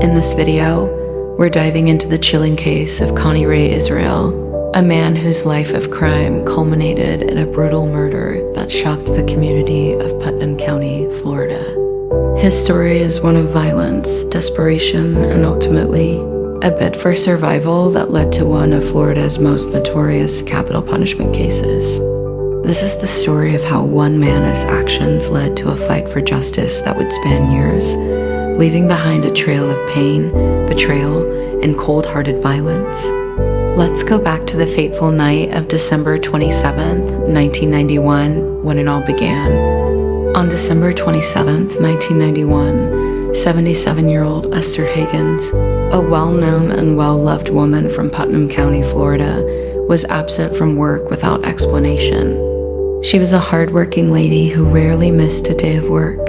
In this video, we're diving into the chilling case of Connie Ray Israel, a man whose life of crime culminated in a brutal murder that shocked the community of Putnam County, Florida. His story is one of violence, desperation, and ultimately, a bid for survival that led to one of Florida's most notorious capital punishment cases. This is the story of how one man's actions led to a fight for justice that would span years, leaving behind a trail of pain, betrayal, and cold-hearted violence. Let's go back to the fateful night of December 27th, 1991, when it all began. On December 27th, 1991, 77-year-old Esther Higgins, a well-known and well-loved woman from Putnam County, Florida, was absent from work without explanation. She was a hard-working lady who rarely missed a day of work.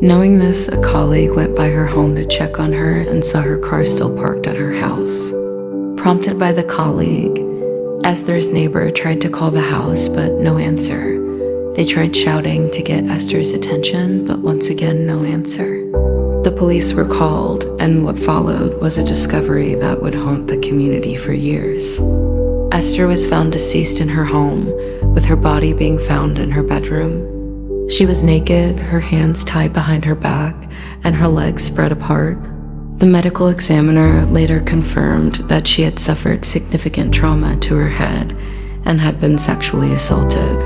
Knowing this, a colleague went by her home to check on her and saw her car still parked at her house. Prompted by the colleague, Esther's neighbor tried to call the house, but no answer. They tried shouting to get Esther's attention, but once again, no answer. The police were called, and what followed was a discovery that would haunt the community for years. Esther was found deceased in her home, with her body being found in her bedroom. She was naked, her hands tied behind her back, and her legs spread apart. The medical examiner later confirmed that she had suffered significant trauma to her head and had been sexually assaulted.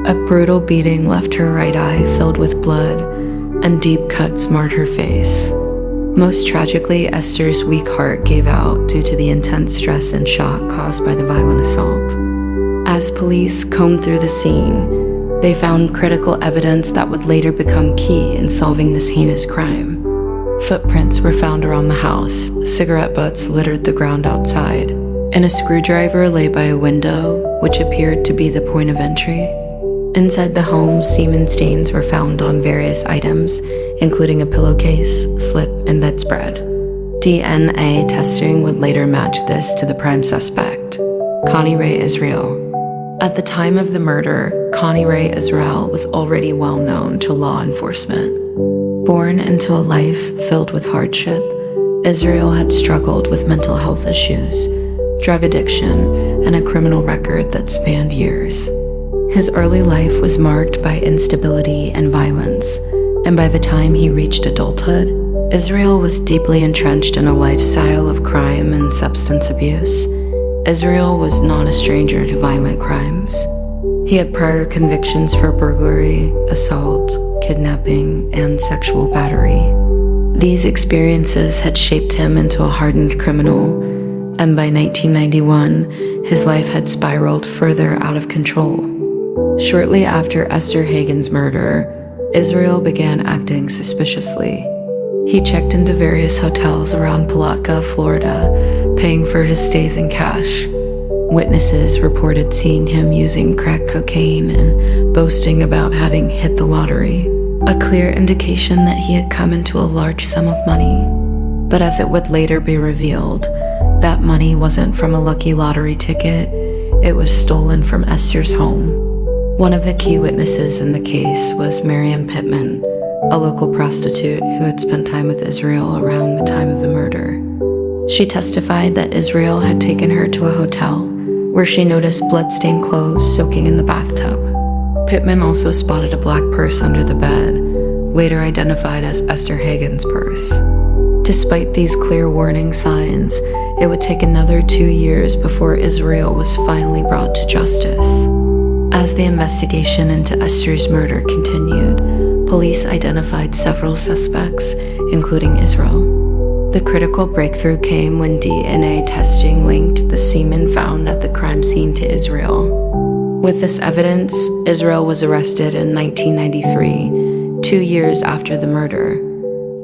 A brutal beating left her right eye filled with blood, and deep cuts marred her face. Most tragically, Esther's weak heart gave out due to the intense stress and shock caused by the violent assault. As police combed through the scene, they found critical evidence that would later become key in solving this heinous crime. Footprints were found around the house, cigarette butts littered the ground outside, and a screwdriver lay by a window, which appeared to be the point of entry. Inside the home, semen stains were found on various items, including a pillowcase, slip, and bedspread. DNA testing would later match this to the prime suspect, Connie Ray Israel. At the time of the murder, Connie Ray Israel was already well known to law enforcement. Born into a life filled with hardship, Israel had struggled with mental health issues, drug addiction, and a criminal record that spanned years. His early life was marked by instability and violence, and by the time he reached adulthood, Israel was deeply entrenched in a lifestyle of crime and substance abuse. Israel was not a stranger to violent crimes. He had prior convictions for burglary, assault, kidnapping, and sexual battery. These experiences had shaped him into a hardened criminal, and by 1991, his life had spiraled further out of control. Shortly after Esther Higgins' murder, Israel began acting suspiciously. He checked into various hotels around Palatka, Florida, paying for his stays in cash. Witnesses reported seeing him using crack cocaine and boasting about having hit the lottery, a clear indication that he had come into a large sum of money. But as it would later be revealed, that money wasn't from a lucky lottery ticket, it was stolen from Esther's home. One of the key witnesses in the case was Miriam Pittman, a local prostitute who had spent time with Israel around the time of the murder. She testified that Israel had taken her to a hotel where she noticed blood-stained clothes soaking in the bathtub. Pittman also spotted a black purse under the bed, later identified as Esther Higgins' purse. Despite these clear warning signs, it would take another 2 years before Israel was finally brought to justice. As the investigation into Esther's murder continued, police identified several suspects, including Israel. The critical breakthrough came when DNA testing linked the semen found at the crime scene to Israel. With this evidence, Israel was arrested in 1993, 2 years after the murder.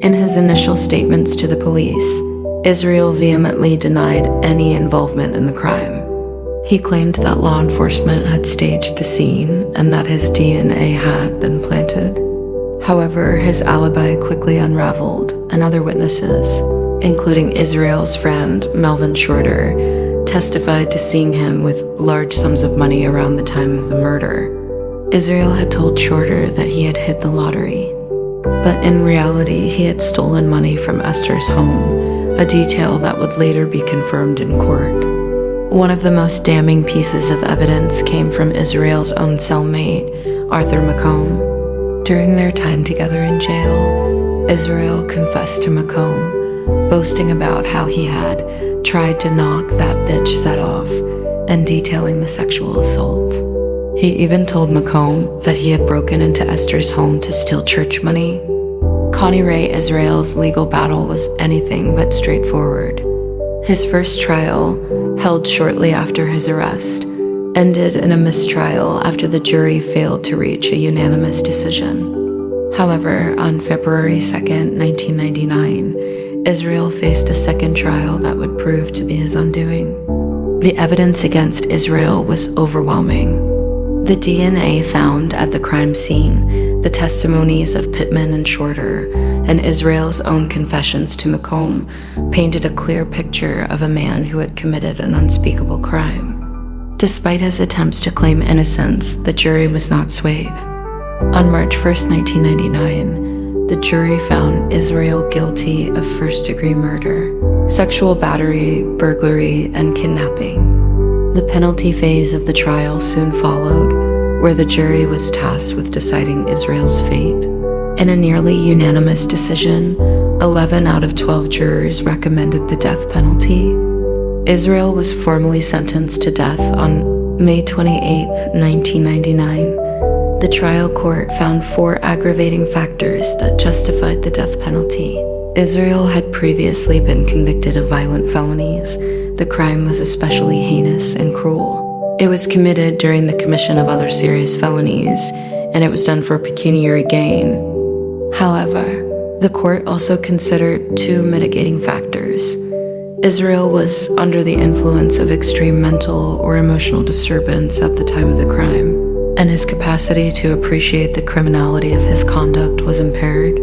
In his initial statements to the police, Israel vehemently denied any involvement in the crime. He claimed that law enforcement had staged the scene and that his DNA had been planted. However, his alibi quickly unraveled, and other witnesses, including Israel's friend Melvin Shorter, testified to seeing him with large sums of money around the time of the murder. Israel had told Shorter that he had hit the lottery, but in reality he had stolen money from Esther's home a detail that would later be confirmed in court. One of the most damning pieces of evidence came from Israel's own cellmate, Arthur McComb. During their time together in jail, Israel confessed to McComb, boasting about how he had tried to knock that bitch set off and detailing the sexual assault. He even told McComb that he had broken into Esther's home to steal church money. Connie Ray Israel's legal battle was anything but straightforward. His first trial, held shortly after his arrest, ended in a mistrial after the jury failed to reach a unanimous decision. However, on February 2, 1999, Israel faced a second trial that would prove to be his undoing. The evidence against Israel was overwhelming. The DNA found at the crime scene, the testimonies of Pittman and Shorter, and Israel's own confessions to McComb painted a clear picture of a man who had committed an unspeakable crime. Despite his attempts to claim innocence, the jury was not swayed. On March 1, 1999, the jury found Israel guilty of first-degree murder, sexual battery, burglary, and kidnapping. The penalty phase of the trial soon followed, where the jury was tasked with deciding Israel's fate. In a nearly unanimous decision, 11 out of 12 jurors recommended the death penalty. Israel was formally sentenced to death on May 28, 1999. The trial court found 4 aggravating factors that justified the death penalty. Israel had previously been convicted of violent felonies. The crime was especially heinous and cruel. It was committed during the commission of other serious felonies, and it was done for pecuniary gain. However, the court also considered 2 mitigating factors. Israel was under the influence of extreme mental or emotional disturbance at the time of the crime, and his capacity to appreciate the criminality of his conduct was impaired.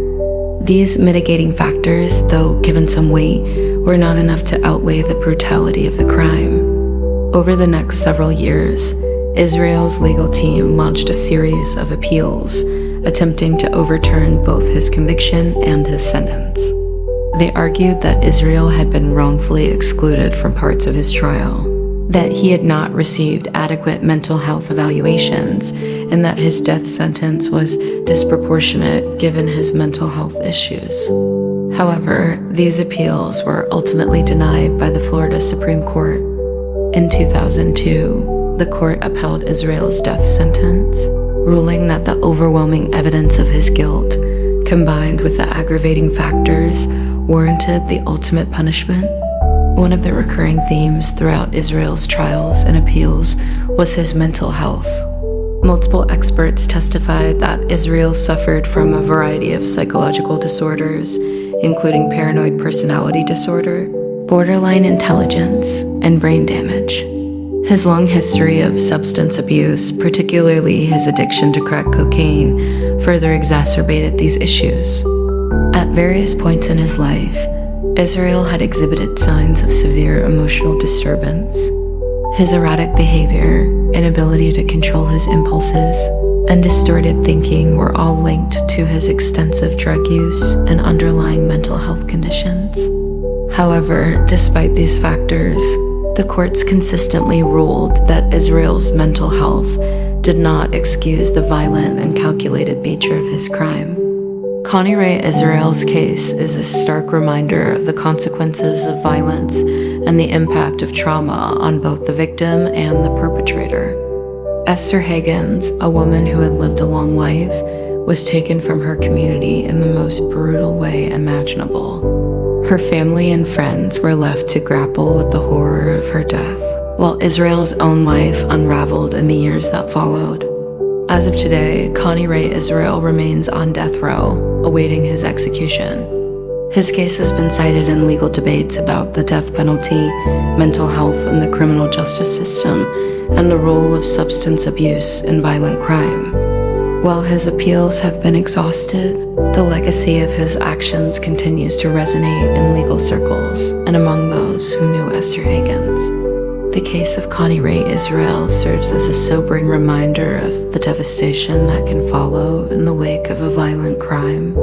These mitigating factors, though given some weight, were not enough to outweigh the brutality of the crime. Over the next several years, Israel's legal team launched a series of appeals, attempting to overturn both his conviction and his sentence. They argued that Israel had been wrongfully excluded from parts of his trial, that he had not received adequate mental health evaluations, and that his death sentence was disproportionate given his mental health issues. However, these appeals were ultimately denied by the Florida Supreme Court. In 2002, the court upheld Israel's death sentence, ruling that the overwhelming evidence of his guilt, combined with the aggravating factors, warranted the ultimate punishment. One of the recurring themes throughout Israel's trials and appeals was his mental health. Multiple experts testified that Israel suffered from a variety of psychological disorders, including paranoid personality disorder, borderline intelligence, and brain damage. His long history of substance abuse, particularly his addiction to crack cocaine, further exacerbated these issues. At various points in his life, Israel had exhibited signs of severe emotional disturbance. His erratic behavior, inability to control his impulses, and distorted thinking were all linked to his extensive drug use and underlying mental health conditions. However, despite these factors, the courts consistently ruled that Israel's mental health did not excuse the violent and calculated nature of his crime. Connie Ray Israel's case is a stark reminder of the consequences of violence and the impact of trauma on both the victim and the perpetrator. Esther Higgins, a woman who had lived a long life, was taken from her community in the most brutal way imaginable. Her family and friends were left to grapple with the horror of her death, while Israel's own life unraveled in the years that followed. As of today, Connie Ray Israel remains on death row, awaiting his execution. His case has been cited in legal debates about the death penalty, mental health in the criminal justice system, and the role of substance abuse in violent crime. While his appeals have been exhausted, the legacy of his actions continues to resonate in legal circles and among those who knew Esther Higgins. The case of Connie Ray Israel serves as a sobering reminder of the devastation that can follow in the wake of a violent crime.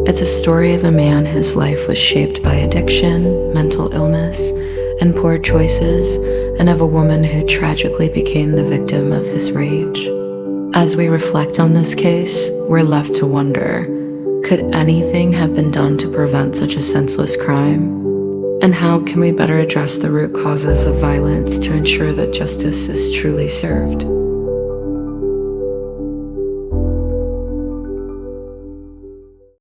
It's a story of a man whose life was shaped by addiction, mental illness, and poor choices, and of a woman who tragically became the victim of his rage. As we reflect on this case, we're left to wonder, could anything have been done to prevent such a senseless crime? And how can we better address the root causes of violence to ensure that justice is truly served?